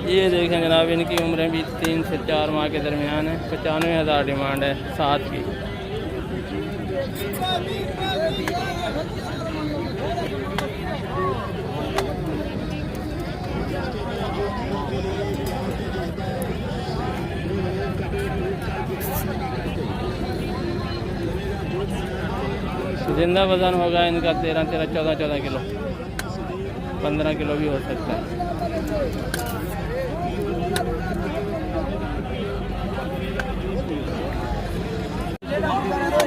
ये देखें जनाब, इनकी उम्रें भी 3 से 4 माह के दरमियान है। 95,000 डिमांड है 7 की। जिंदा वजन होगा इनका 13-13, 14-14 किलो, 15 किलो भी हो सकता है।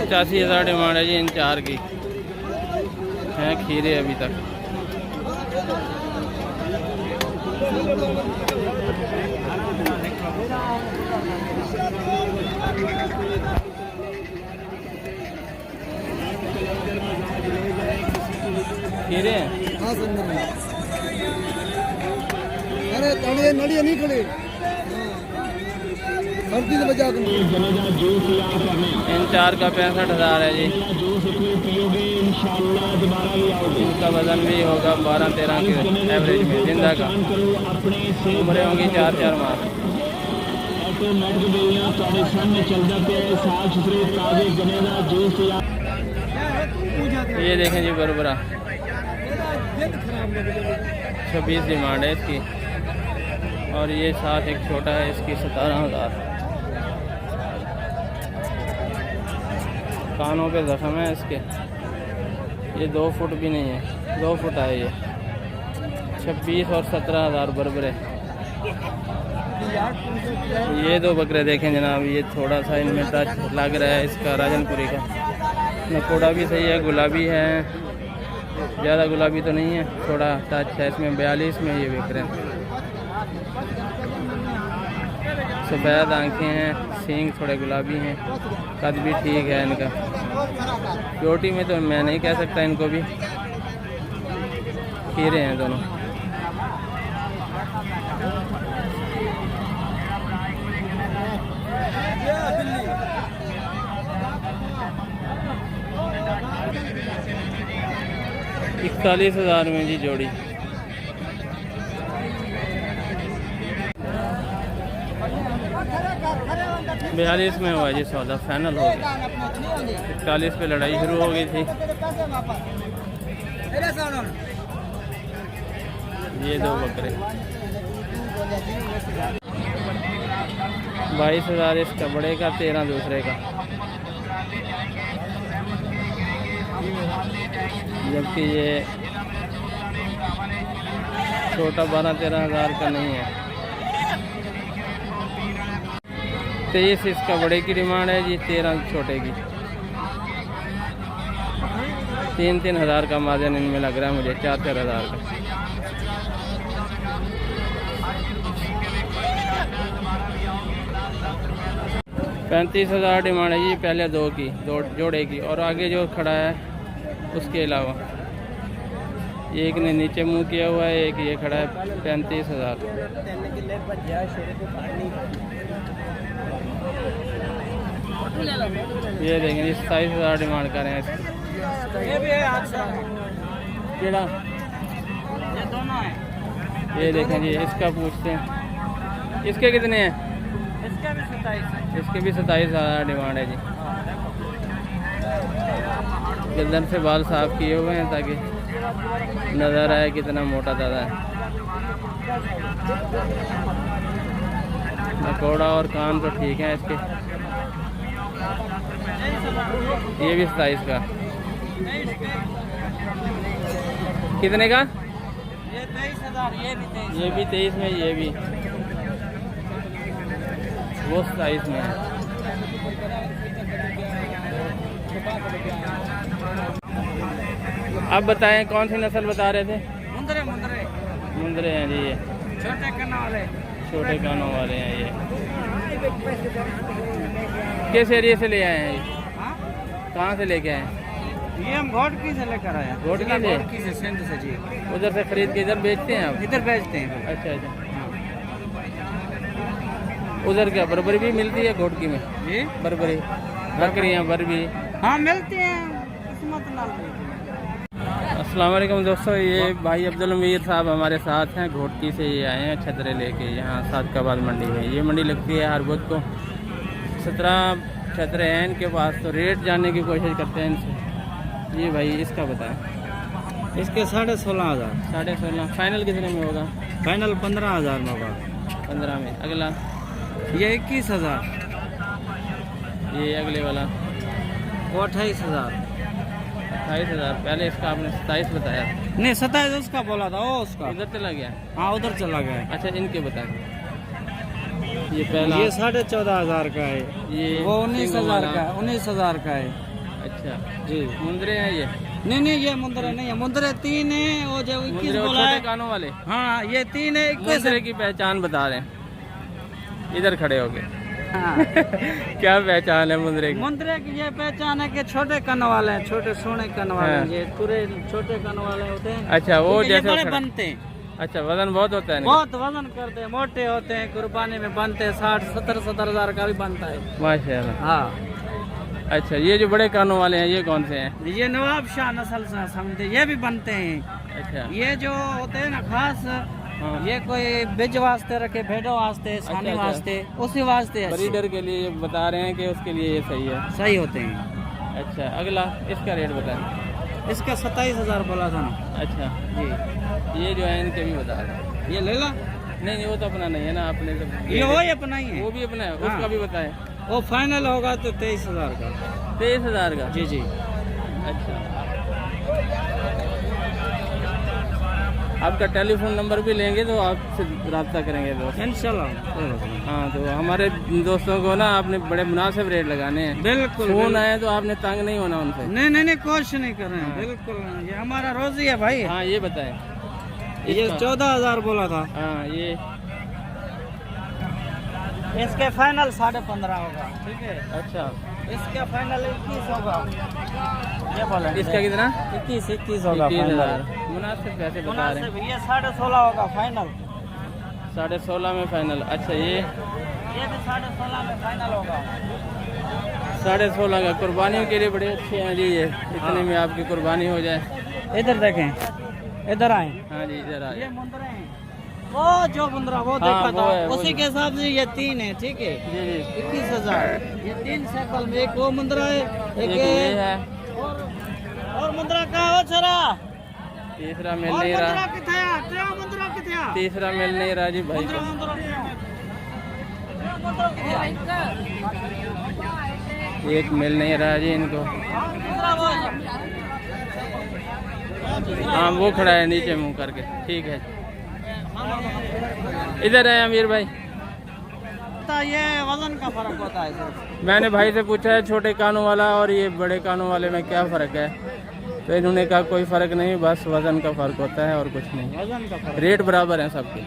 85,000 डिमांड है जी इन 4 की। हैं खीरे अभी तक। खीरे हैं। हाँ अरे तड़िए नड़िए नहीं खड़े सर्दी से बचा इन 4 का 65,000 है जी। इनका वजन भी होगा 12-13 के एवरेज में जिंदा का। उम्रें होंगी 4-4 माह। ये देखें जी बरबरा 26 डिमांड है इसकी। और ये साथ एक छोटा है, इसकी 17,000। कानों पे जख्म है इसके। ये 2 फुट भी नहीं है, 2 फुट है ये। 26 और 17,000 बरबरे। ये 2 बकरे देखें जनाब, ये थोड़ा सा इनमें टच लग रहा है इसका राजनपुरी का। नकोड़ा भी सही है, गुलाबी है, ज़्यादा गुलाबी तो नहीं है, थोड़ा टच है इसमें। 42 में ये बिक रहे हैं। सफ़ेद आँखें हैं, सींग थोड़े गुलाबी हैं, कद भी ठीक है इनका। प्योरिटी में तो मैं नहीं कह सकता इनको भी। खीरे हैं दोनों। $41,000 में जी जोड़ी। $42 में हुआ जी सौदा, फाइनल हो गया। 41 पे लड़ाई शुरू हो गई थी। ये 2 बकरे 22,000 इसका बड़े का, 13 दूसरे का। जबकि ये छोटा 12-13,000 का नहीं है। 23 इसका बड़े की डिमांड है जी, 13 छोटे की। 3-3 हज़ार का मार्जिन इनमें लग रहा है मुझे, 4-4 हज़ार का। $35,000 डिमांड है जी पहले 2 की, 2 जोड़े की। और आगे जो खड़ा है उसके अलावा एक ने नीचे मुंह किया हुआ है, एक ये खड़ा है। 35,000। ये देखेंगे 27,000 डिमांड कर रहे हैं इसकी। ये देखें जी, इसका पूछते हैं, इसके कितने हैं? इसके भी 27,000 डिमांड है जी। गर्दन से बाल साफ किए हुए हैं ताकि नज़र आए कितना मोटा दादा है। नकोड़ा और कान तो ठीक है इसके। ये भी 27 का। कितने का? ये 23,000। ये भी 23 में, ये भी वो 27 में है। आप बताएं कौन सी नस्ल बता रहे थे? मुंदरे हैं जी। ये छोटे कानों वाले हैं। ये किस एरिया से ले आए हैं? ये कहाँ से लेके आए हैं? ये हम घोटकी से लेकर आए हैं। घोटकी से सिंध से जी। उधर से खरीद के इधर बेचते हैं आप? इधर बेचते हैं। अच्छा अच्छा। उधर क्या बरबरी भी मिलती है घोटकी में? जी बरबरी, बकरियाँ बरबरी। हाँ मिलती हैं, किस्मत ना। अस्सलाम वालेकुम दोस्तों, ये भाई अब्दुल अमीर साहब हमारे साथ हैं। घोटकी से ये आए हैं छतरे लेके यहाँ सादकाबाद मंडी में। ये मंडी लगती है हर बुध को। 17 छतरे हैं इनके पास, तो रेट जानने की कोशिश करते हैं इनसे। ये भाई इसका बताएं। इसके 16,500। 16.5 फाइनल कितने में होगा? फाइनल 15,000 में होगा। 15 में। अगला ये 21,000। ये अगले वाला वो 28,000। 28,000। पहले इसका आपने 27 बताया। नहीं 27 उसका बोला था, वो उसका इधर चला गया। हाँ उधर चला गया। अच्छा इनके बताएं। ये पहला ये 14,500 का है। ये वो 19,000 का है। 19,000 का है। अच्छा जी। मुंदरे हैं ये? नहीं ये मुंदरे नहीं है, मुंदरे 3 है। वो जो 21 मुंदरे वो बोला छोटे है। कानों वाले। हाँ ये 3 है। 21 मुंदरे की पहचान बता रहे हैं, इधर खड़े हो गए। हाँ। क्या पहचान है मुंदरे की? मुंदरे की ये पहचान है कि छोटे कन वाले हैं, छोटे सोने कन वाले हैं। हाँ। ये पूरे छोटे कन वाले होते हैं। अच्छा वो क्योंकि ये जैसे बड़े खड़ा- बनते हैं, अच्छा वजन बहुत होता है इनका? बहुत वजन करते हैं, मोटे होते हैं, कुर्बानी में बनते हैं। 60-70 हजार का भी बनता है। माशाल्लाह। हाँ। अच्छा ये जो बड़े कानों वाले हैं ये कौन से हैं? ये नवाब शाह नस्ल से समझते, ये भी बनते हैं। अच्छा ये जो होते हैं ना खास, हाँ। ये कोई बिज वास्ते रखे, भेड़ों वास्ते, सानी अच्छा। वास्ते, उसी वास्ते अच्छे। ब्रीडर के लिए ये बता रहे हैं कि उसके लिए ये सही है। सही होते हैं। अच्छा अगला इसका रेट बताएं। इसका 27,000 बोला था ना अच्छा जी। ये जो है इनके भी बता रहे हैं। ये ले ला। नहीं वो तो अपना नहीं है ना, आपने तो ये वो ही अपना ही है। वो भी अपना है। हाँ। उसका भी बताएं। वो फाइनल होगा तो 23,000 का। 23,000 का? जी जी। अच्छा आपका टेलीफोन नंबर भी लेंगे तो आपसे रब्ता करेंगे दोस्त। इंशाल्लाह। हाँ तो हमारे दोस्तों को ना आपने बड़े मुनासिब रेट लगाने हैं। बिल्कुल फोन आए तो आपने तंग नहीं होना उनसे। नहीं कोशिश नहीं कर रहे हैं। बिल्कुल ये हमारा रोजी है भाई। हाँ ये बताएं। ये इसका? 14,000 बोला था। हाँ ये इसके फाइनल 15.5 होगा। ठीक है। अच्छा इसका फाइनल 21 होगा। ये बोले इसका कितना? 21 होगा। 21,000 मुनासिब पैसे बता रहे हैं। मुनासिब ये 16.5 होगा फाइनल। 16.5 में फाइनल। अच्छा ये भी 16.5 में फाइनल होगा। 16.5 का कुर्बानियों के लिए बड़े अच्छे हैं जी। ये इतने में आपकी कुर्बानी हो जाए। इधर देखें, इधर आए। हाँ जी इधर ये आए। मुंदरे हैं। वो जो मुंदरा वो हाँ, देखा वो था, है, वो उसी के हिसाब से ये 3 है। ठीक है। जी जी 21,000। ये 3 साइकिल में एक वो मुंदरा है, एक ये ये है। और मुंदरा का हो छरा। तीसरा मिल और नहीं मुंदरा रहा। किथे है? तेरा मुंदरा किथे है? तीसरा मिल नहीं रहा जी भाई मुंदरा को। मुंदरा किथे है? एक मिल नहीं रहा जी इनको। मुंदरा वो है। हाँ वो खड़ा है नीचे मुंह करके। ठीक है इधर है अमीर भाई। ये वजन का फर्क होता है सिर्फ। मैंने भाई से पूछा है छोटे कानों वाला और ये बड़े कानों वाले में क्या फ़र्क है, तो इन्होंने कहा कोई फ़र्क नहीं, बस वज़न का फ़र्क होता है और कुछ नहीं। वजन का फर्क। रेट बराबर है सबके।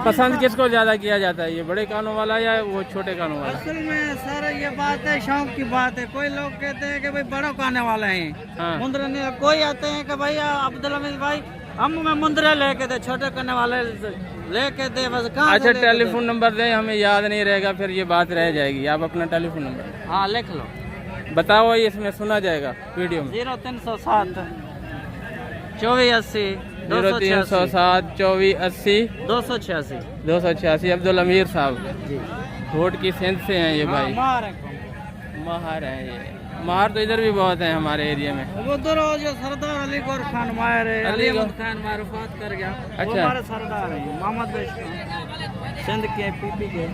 पसंद किसको ज़्यादा किया जाता है, ये बड़े कानों वाला या वो छोटे कानों वाला? असल में सर ये बात है, शौक की बात है। कोई लोग कहते हैं कि भाई बड़ों काने वाले हैं। हाँ मुंदरे नहीं, कोई आते हैं कि भाई अब्दुल हमीद भाई हम मुंदरे लेके दे, छोटे करने वाले लेके दे बस। कहाँ अच्छा टेलीफोन नंबर दें, हमें याद नहीं रहेगा फिर ये बात रह जाएगी। आप अपना टेलीफोन नंबर हाँ लिख लो। बताओ, ये इसमें सुना जाएगा वीडियो में। 0307 2480 0307 2480 286। 286। अब्दुल अमीर साहब जी घोट की सिंध से हैं ये भाई। माहर हैं ये। माहर तो इधर भी बहुत हैं हमारे एरिया में। वो उधर वो जो सरदार अली गौर खान मायर है, अली अली खान मायर वफात कर गया। अच्छा। वो हमारे सरदार है मोहम्मद सिंध के पीपी के।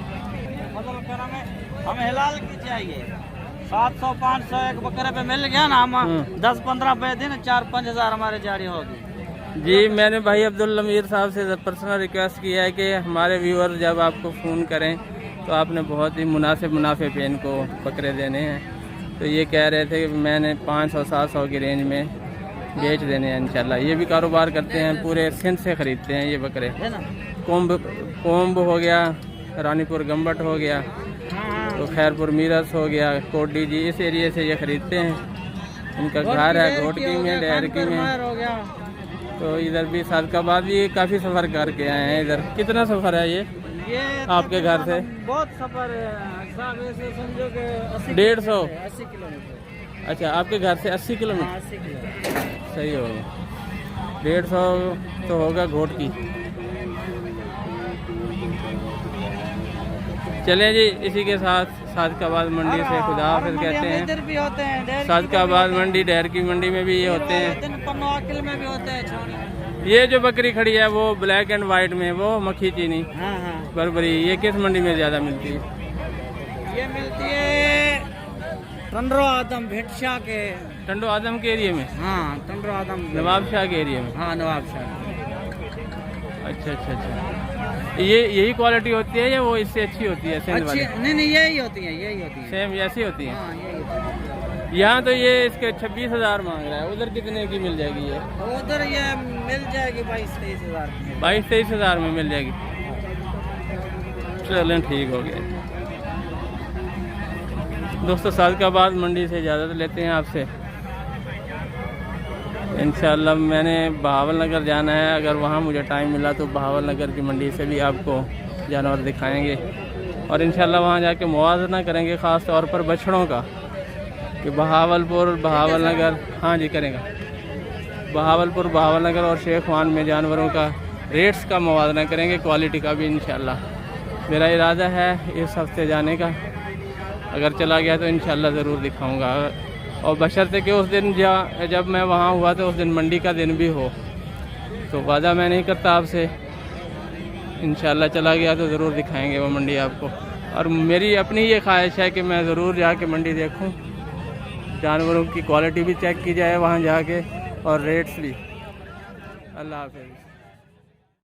बदल कर हमें हिलाल की चाहिए। 700 500 एक बकरे पे मिल गया ना, हम 10-15 पे दिन 4-5 हजार हमारे जारी होगी। जी मैंने भाई अब्दुल अमीर साहब से पर्सनल रिक्वेस्ट किया है कि हमारे व्यूअर जब आपको फ़ोन करें तो आपने बहुत ही मुनासिब मुनाफे पे इनको बकरे देने हैं। तो ये कह रहे थे कि मैंने 500-700 की रेंज में बेच देने हैं इंशाल्लाह। ये भी कारोबार करते हैं, पूरे सिंध से ख़रीदते हैं ये बकरे। है ना। कोम्ब हो गया, रानीपुर गम्बट हो गया, तो खैरपुर मीरस हो गया, कोडी जी, इस एरिया से ये ख़रीदते हैं। इनका घर है घोटकी में, डेहरकी में। हो गया। तो इधर भी सादकाबाद भी काफ़ी सफ़र करके आए हैं। इधर कितना सफ़र है ये आपके घर से? बहुत सफर है साहब, ऐसे समझो कि 150 80 किलोमीटर। अच्छा, आपके घर से 80 किलोमीटर? 80 किलो। सही हो गया। 150 तो होगा घोट की। चलें जी, इसी के साथ सादकाबाद मंडी से खुदा हाफिज़ कहते हैं। इधर भी होते हैं, सादकाबाद मंडी, डेहर की मंडी में भी ये होते हैं। पन्नोआकिल में भी होते हैं छोड़ी। ये जो बकरी खड़ी है वो ब्लैक एंड वाइट में, वो मक्खी चीनी हाँ हाँ, बरबरी, ये किस मंडी में ज़्यादा मिलती है? ये मिलती है टंडरो आदम भेटशाह के। टंडो आदम के एरिया में? हाँ, टंडरो आदम नवाब शाह के एरिया में? हाँ, नवाब शाह। अच्छा अच्छा अच्छा। ये यही क्वालिटी होती है या वो इससे अच्छी होती है? सेंध अच्छी वाली? नहीं, यही होती है, यही होती है। सेम ऐसी होती है? हाँ, यही होती है। यहाँ तो ये इसके 26,000 मांग रहा है, उधर कितने की मिल जाएगी ये? उधर ये मिल जाएगी 22-23 हज़ार। 22-23 हज़ार में मिल जाएगी। चलें, ठीक हो गया दोस्तों। सादकाबाद मंडी से इजाज़त लेते हैं आपसे। इंशाअल्लाह मैंने बहावल नगर जाना है, अगर वहाँ मुझे टाइम मिला तो बहावल नगर की मंडी से भी आपको जानवर दिखाएंगे और इंशाअल्लाह वहाँ जाके मुआवजा करेंगे, ख़ास तौर पर बछड़ों का, कि बहावलपुर, बहावल नगर, हाँ जी करेंगे, बहावलपुर, बहावल नगर और शेख वान में जानवरों का रेट्स का मुआवजा करेंगे, क्वालिटी का भी इंशाअल्लाह। मेरा इरादा है इस हफ्ते जाने का, अगर चला गया तो इंशाअल्लाह ज़रूर दिखाऊंगा। और बशर्ते कि उस दिन जब मैं वहाँ हुआ तो उस दिन मंडी का दिन भी हो, तो वादा मैं नहीं करता आपसे, इंशाअल्लाह चला गया तो ज़रूर दिखाएंगे वो मंडी आपको। और मेरी अपनी ये ख्वाहिश है कि मैं ज़रूर जाके मंडी देखूं, जानवरों की क्वालिटी भी चेक की जाए वहाँ जाके और रेट्स भी। अल्लाह हाफ़िज़।